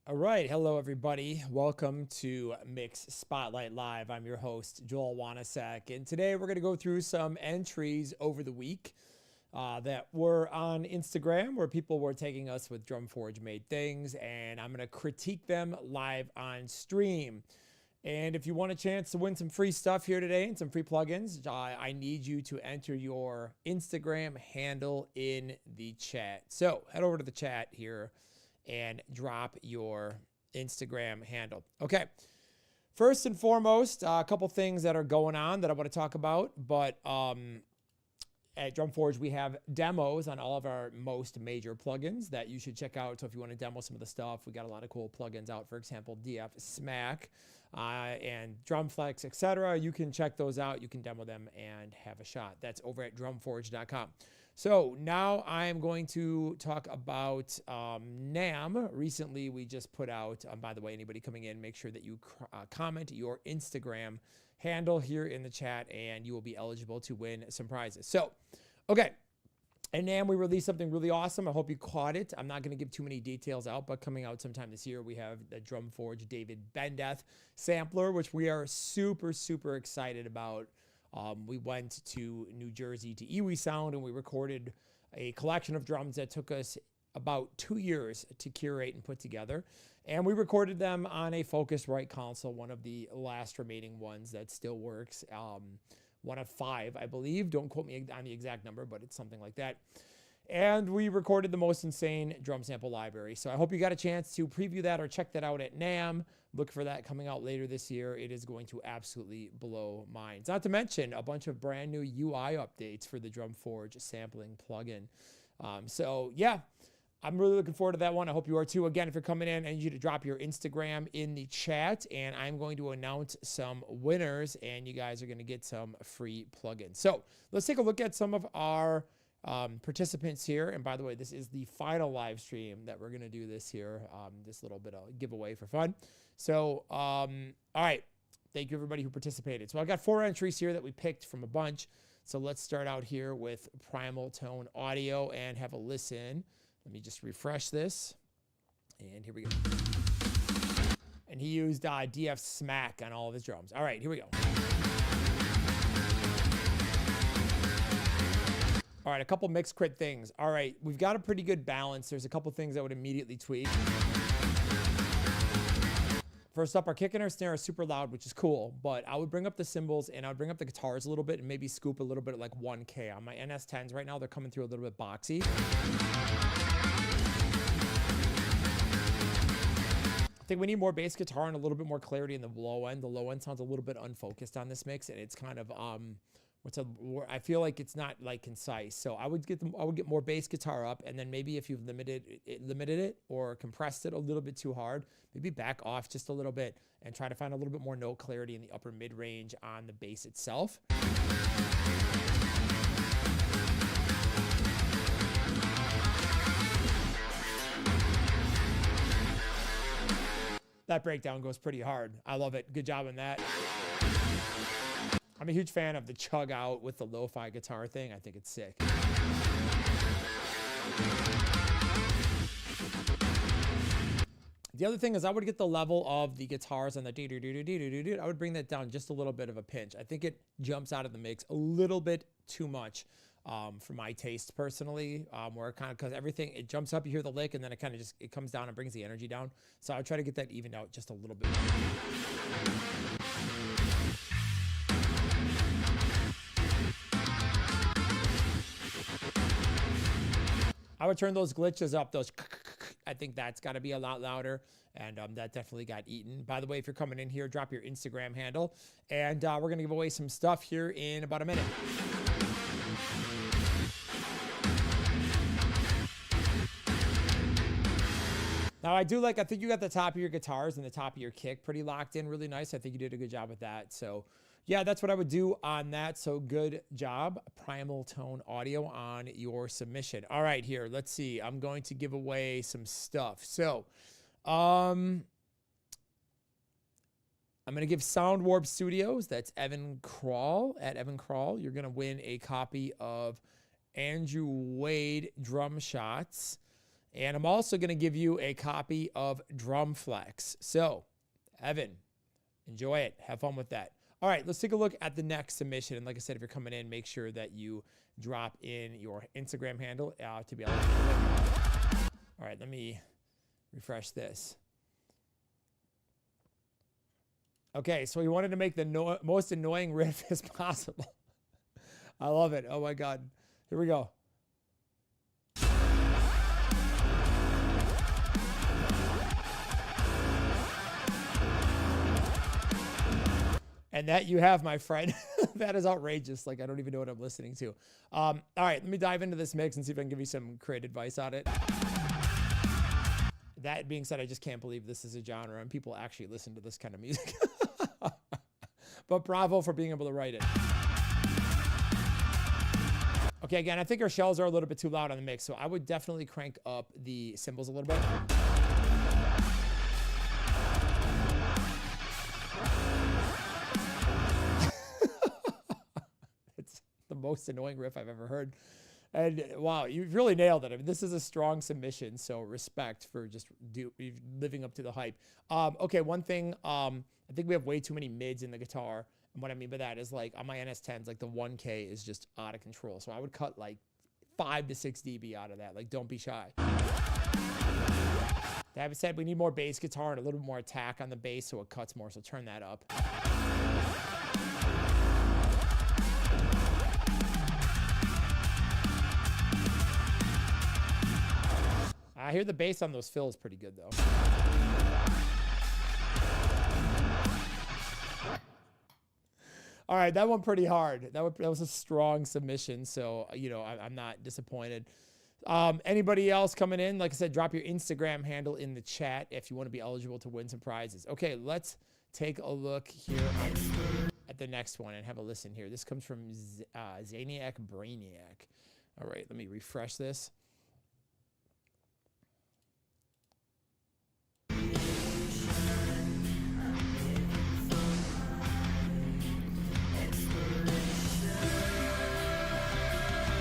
All right, hello everybody. Welcome to Mix Spotlight Live. I'm your host, Joel Wanasek, and today we're going to go through some entries over the week that were on Instagram where people were taking us with Drumforge made things, and I'm going to critique them live on stream. And if you want a chance to win some free stuff here today and some free plugins, I need you to enter your Instagram handle in the chat. So head over to the chat here and drop your Instagram handle. Okay. First and foremost, a couple things that are going on that I want to talk about, but at Drumforge, we have demos on all of our most major plugins that you should check out. So if you want to demo some of the stuff, we got a lot of cool plugins out. For example, DF Smack and Drumflex, etc. You can check those out. You can demo them and have a shot. That's over at drumforge.com. So now I am going to talk about NAMM. Recently, we just put out, by the way, anybody coming in, make sure that you comment your Instagram handle here in the chat, and you will be eligible to win some prizes. So, okay. And NAMM, we released something really awesome. I hope you caught it. I'm not going to give too many details out, but coming out sometime this year, we have the Drumforge David Bendeth sampler, which we are super, super excited about. We went to New Jersey to Iwi Sound, and we recorded a collection of drums that took us about 2 years to curate and put together. And we recorded them on a Focusrite console, one of the last remaining ones that still works. One of 5, I believe. Don't quote me on the exact number, but it's something like that. And we recorded the most insane drum sample library. So I hope you got a chance to preview that or check that out at NAMM. Look for that coming out later this year. It is going to absolutely blow minds. Not to mention a bunch of brand new UI updates for the Drumforge sampling plugin. So yeah, I'm really looking forward to that one. I hope you are too. Again, if you're coming in, I need you to drop your Instagram in the chat, and I'm going to announce some winners, and you guys are going to get some free plugins. So let's take a look at some of our participants here. And by the way, this is the final live stream that we're going to do this here, this little bit of giveaway for fun. So, all right. Thank you everybody who participated. So I got 4 entries here that we picked from a bunch. So let's start out here with Primal Tone Audio and have a listen. Let me just refresh this. And here we go. And he used DF Smack on all of his drums. All right, here we go. All right, a couple mix crit things. All right, we've got a pretty good balance. There's a couple things I would immediately tweak. First up, our kick and our snare are super loud, which is cool, but I would bring up the cymbals and I would bring up the guitars a little bit and maybe scoop a little bit at like 1K. On my NS10s right now, they're coming through a little bit boxy. I think we need more bass guitar and a little bit more clarity in the low end. The low end sounds a little bit unfocused on this mix, and it's kind of I feel like it's not like concise. So I would get more bass guitar up, and then maybe if you've limited it or compressed it a little bit too hard, maybe back off just a little bit and try to find a little bit more note clarity in the upper mid range on the bass itself. That breakdown goes pretty hard. I love it. Good job on that. I'm a huge fan of the chug out with the lo-fi guitar thing. I think it's sick. The other thing is I would get the level of the guitars on the do-do-do-do-do-do-do. I would bring that down just a little bit of a pinch. I think it jumps out of the mix a little bit too much for my taste personally, where kind of, because everything, it jumps up, you hear the lick, and then it kind of just, it comes down and brings the energy down. So I would try to get that evened out just a little bit. I would turn those glitches up, I think that's got to be a lot louder, and that definitely got eaten. By the way, if you're coming in here, drop your Instagram handle, and we're going to give away some stuff here in about a minute. Now, I think you got the top of your guitars and the top of your kick pretty locked in really nice. I think you did a good job with that. So yeah, that's what I would do on that. So good job, Primal Tone Audio, on your submission. All right, here, let's see. I'm going to give away some stuff. So I'm going to give Sound Warp Studios, that's Evan Krall, at Evan Krall. You're going to win a copy of Andrew Wade Drum Shots. And I'm also going to give you a copy of Drumflex. So, Evan, enjoy it. Have fun with that. All right, let's take a look at the next submission. And like I said, if you're coming in, make sure that you drop in your Instagram handle to be able to do it. All right, let me refresh this. Okay, so we wanted to make the most annoying riff as possible. I love it. Oh my God. Here we go. And that you have, my friend. That is outrageous. Like, I don't even know what I'm listening to. All right, let me dive into this mix and see if I can give you some great advice on it. That being said, I just can't believe this is a genre and people actually listen to this kind of music. But bravo for being able to write it. Okay, again, I think our shells are a little bit too loud on the mix, so I would definitely crank up the cymbals a little bit. Most annoying riff I've ever heard. And wow, you've really nailed it. I mean, this is a strong submission, so respect for just living up to the hype. Okay, one thing, I think we have way too many mids in the guitar. And what I mean by that is, like, on my NS10s, like the 1K is just out of control. So I would cut like 5 to 6 dB out of that. Like, don't be shy. That said, we need more bass guitar and a little bit more attack on the bass so it cuts more. So turn that up. I hear the bass on those fills pretty good, though. All right, that one pretty hard. That was a strong submission, so, you know, I'm not disappointed. Anybody else coming in? Like I said, drop your Instagram handle in the chat if you want to be eligible to win some prizes. Okay, let's take a look here at the next one and have a listen here. This comes from Zaniac Brainiac. All right, let me refresh this.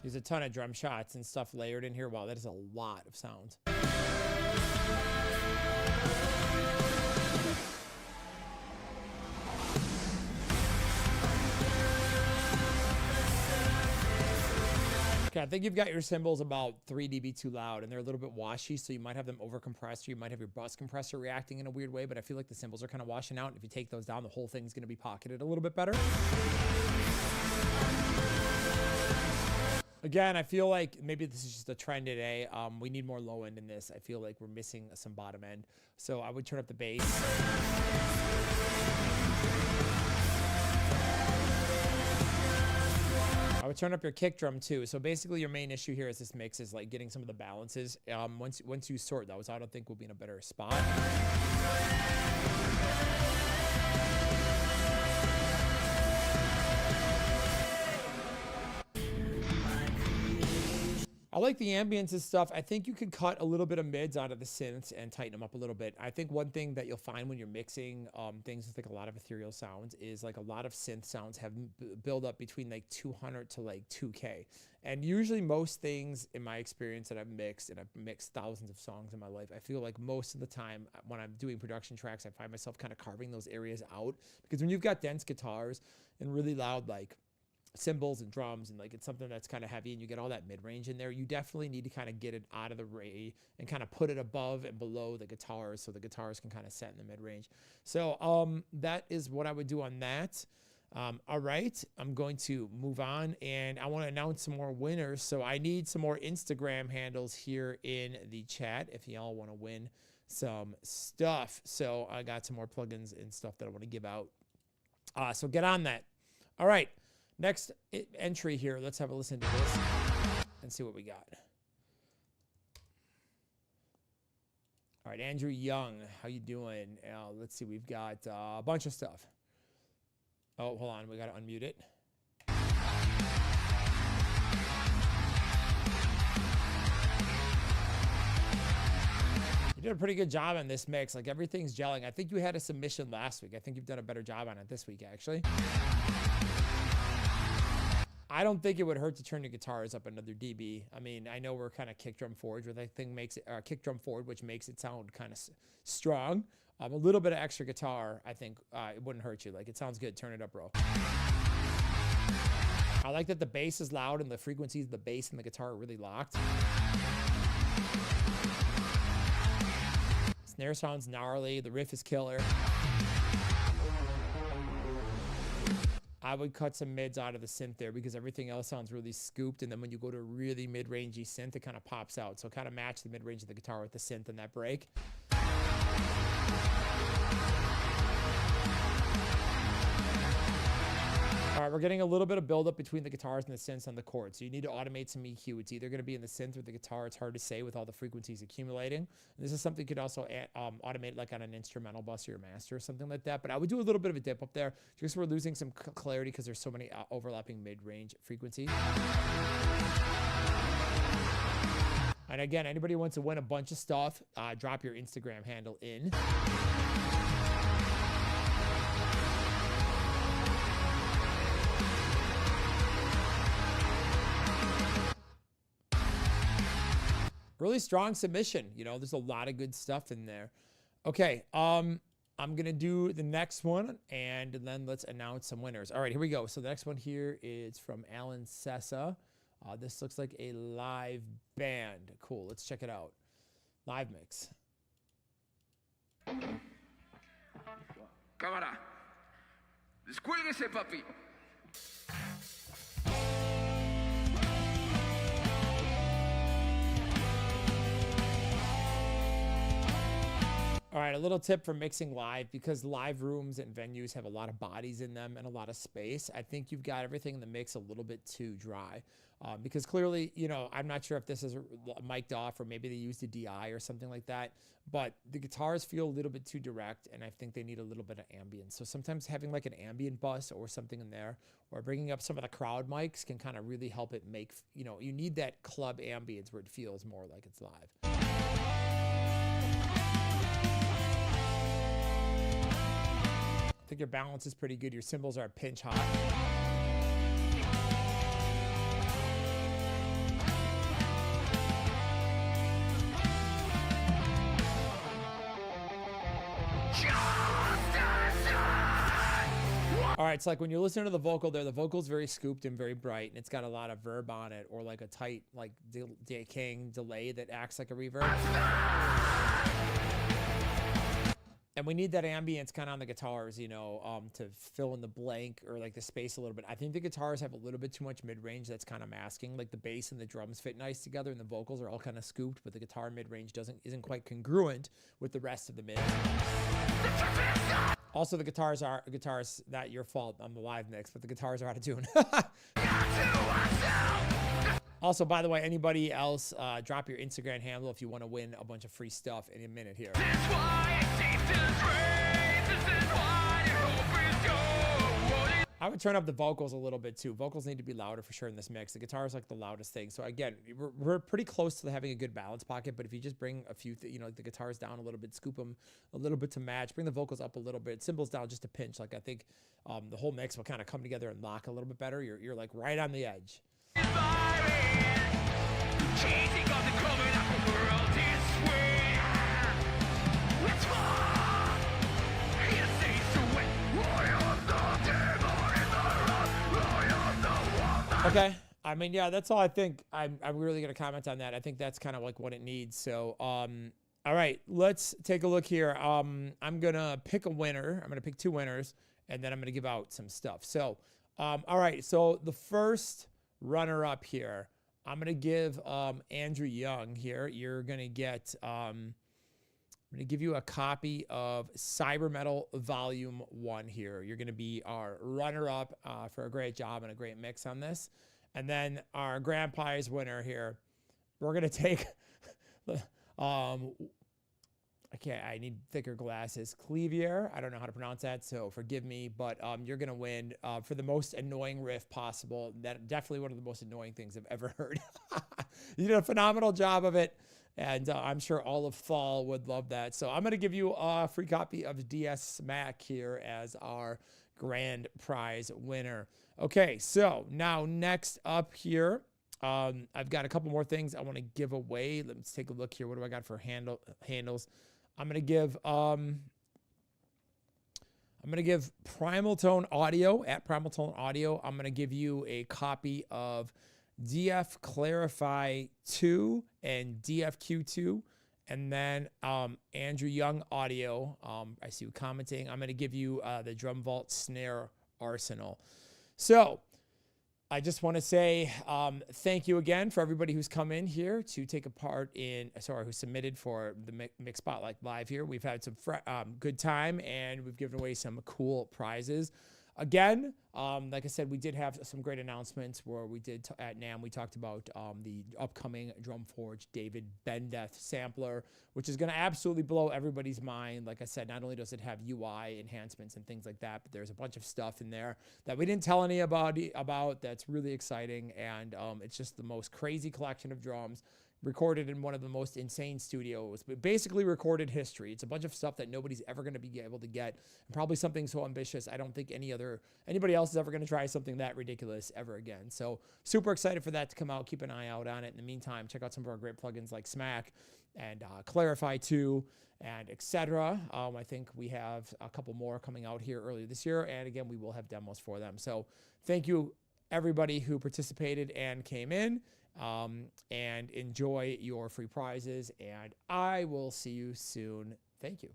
There's a ton of drum shots and stuff layered in here. Wow, that is a lot of sounds. Okay, I think you've got your cymbals about 3 dB too loud, and they're a little bit washy, so you might have them over-compressed, or you might have your bus compressor reacting in a weird way, but I feel like the cymbals are kind of washing out. If you take those down, the whole thing's going to be pocketed a little bit better. Again, I feel like maybe this is just a trend today. We need more low end in this. I feel like we're missing some bottom end. So I would turn up the bass. I would turn up your kick drum too. So basically your main issue here is this mix is like getting some of the balances. Once you sort those out, I think we'll be in a better spot. I like the ambience and stuff. I think you could cut a little bit of mids out of the synths and tighten them up a little bit. I think one thing that you'll find when you're mixing things with like a lot of ethereal sounds is like a lot of synth sounds have build up between like 200 to like 2K. And usually most things in my experience that I've mixed, and I've mixed thousands of songs in my life, I feel like most of the time when I'm doing production tracks, I find myself kind of carving those areas out. Because when you've got dense guitars and really loud like cymbals and drums, and like it's something that's kind of heavy and you get all that mid-range in there, you definitely need to kind of get it out of the ray and kind of put it above and below the guitars so the guitars can kind of set in the mid-range. So that is what I would do on that. All right, I'm going to move on, and I want to announce some more winners. So I need some more Instagram handles here in the chat if y'all want to win some stuff. So I got some more plugins and stuff that I want to give out. So get on that. All right. Next entry here, let's have a listen to this and see what we got. All right, Andrew Young, how you doing? Let's see, we've got a bunch of stuff. Oh, hold on, we got to unmute it. You did a pretty good job on this mix. Like, everything's gelling. I think you had a submission last week. I think you've done a better job on it this week, actually. I don't think it would hurt to turn the guitars up another dB. I mean, I know we're kind of kick drum forward, which I think makes it kick drum forward, which makes it sound kind of strong. A little bit of extra guitar, I think it wouldn't hurt you. Like, it sounds good. Turn it up, bro. I like that the bass is loud and the frequencies of the bass and the guitar are really locked. Snare sounds gnarly. The riff is killer. I would cut some mids out of the synth there because everything else sounds really scooped. And then when you go to really mid-rangey synth, it kind of pops out. So kind of match the mid-range of the guitar with the synth and that break. All right, we're getting a little bit of buildup between the guitars and the synths on the chords. So you need to automate some EQ. It's either going to be in the synth or the guitar. It's hard to say with all the frequencies accumulating. And this is something you could also automate like on an instrumental bus or your master or something like that. But I would do a little bit of a dip up there just we're losing some clarity because there's so many overlapping mid-range frequencies. And again, anybody who wants to win a bunch of stuff, drop your Instagram handle in. Really strong submission. You know, there's a lot of good stuff in there. Okay, I'm going to do the next one, and then let's announce some winners. All right, here we go. So the next one here is from Alan Sessa. This looks like a live band. Cool, let's check it out. Live mix. Cámara. Descuélguese, papi. All right, a little tip for mixing live, because live rooms and venues have a lot of bodies in them and a lot of space. I think you've got everything in the mix a little bit too dry because clearly, you know, I'm not sure if this is mic'd off or maybe they used a DI or something like that, but the guitars feel a little bit too direct and I think they need a little bit of ambience. So sometimes having like an ambient bus or something in there or bringing up some of the crowd mics can kind of really help it make, you know, you need that club ambience where it feels more like it's live. I think your balance is pretty good. Your cymbals are pinch hot. All right, so like when you're listening to the vocal there, the vocal's very scooped and very bright, and it's got a lot of verb on it, or like a tight, like decaying delay that acts like a reverb. And we need that ambience kind of on the guitars, you know, to fill in the blank or like the space a little bit. I think the guitars have a little bit too much mid-range that's kind of masking. Like the bass and the drums fit nice together and the vocals are all kind of scooped, but the guitar mid-range isn't quite congruent with the rest of the mix. Also, the guitars, not your fault on the live mix, but the guitars are out of tune. Also, by the way, anybody else, drop your Instagram handle if you want to win a bunch of free stuff in a minute here. I would turn up the vocals a little bit too. Vocals need to be louder for sure in this mix. The guitar is like the loudest thing. So again, we're pretty close to having a good balance pocket, but if you just bring a few, you know, like the guitars down a little bit, scoop them a little bit to match, bring the vocals up a little bit, cymbals down just a pinch. Like I think the whole mix will kind of come together and lock a little bit better. You're like right on the edge. Okay. I mean, yeah, that's all I think. I'm really going to comment on that. I think that's kind of like what it needs. So, all right, let's take a look here. I'm going to pick a winner. I'm going to pick two winners, and then I'm going to give out some stuff. So, all right, so the first runner-up here, I'm going to give Andrew Young here. You're going to get, I'm going to give you a copy of Cyber Metal Volume 1 here. You're going to be our runner-up for a great job and a great mix on this. And then our grand prize winner here, we're going to take, I need thicker glasses. Cleavier, I don't know how to pronounce that, so forgive me, but you're going to win for the most annoying riff possible. That definitely one of the most annoying things I've ever heard. You did a phenomenal job of it, and I'm sure all of Fall would love that. So I'm going to give you a free copy of DS Smack here as our grand prize winner. Okay, so now next up here, I've got a couple more things I want to give away. Let's take a look here. What do I got for handles? I'm gonna give Primal Tone Audio at Primal Tone Audio. I'm gonna give you a copy of DF Clarify 2 and DFQ2. And then Andrew Young Audio, I see you commenting. I'm going to give you the Drum Vault Snare Arsenal. So I just want to say thank you again for everybody who's come in here to take a part in, who submitted for the Mix Spotlight Live here. We've had some good time, and we've given away some cool prizes. Again, like I said, we did have some great announcements where we did at NAMM. We talked about the upcoming Drumforge David Bendeth sampler, which is going to absolutely blow everybody's mind. Like I said, not only does it have UI enhancements and things like that, but there's a bunch of stuff in there that we didn't tell anybody about that's really exciting. And it's just the most crazy collection of drums recorded in one of the most insane studios, but basically recorded history. It's a bunch of stuff that nobody's ever going to be able to get, and probably something so ambitious I don't think anybody else is ever going to try something that ridiculous ever again. So super excited for that to come out. Keep an eye out on it. In the meantime, check out some of our great plugins like Smack and Clarify 2 and etc. I think we have a couple more coming out here earlier this year, and again, we will have demos for them. So thank you everybody who participated and came in. And enjoy your free prizes, and I will see you soon. Thank you.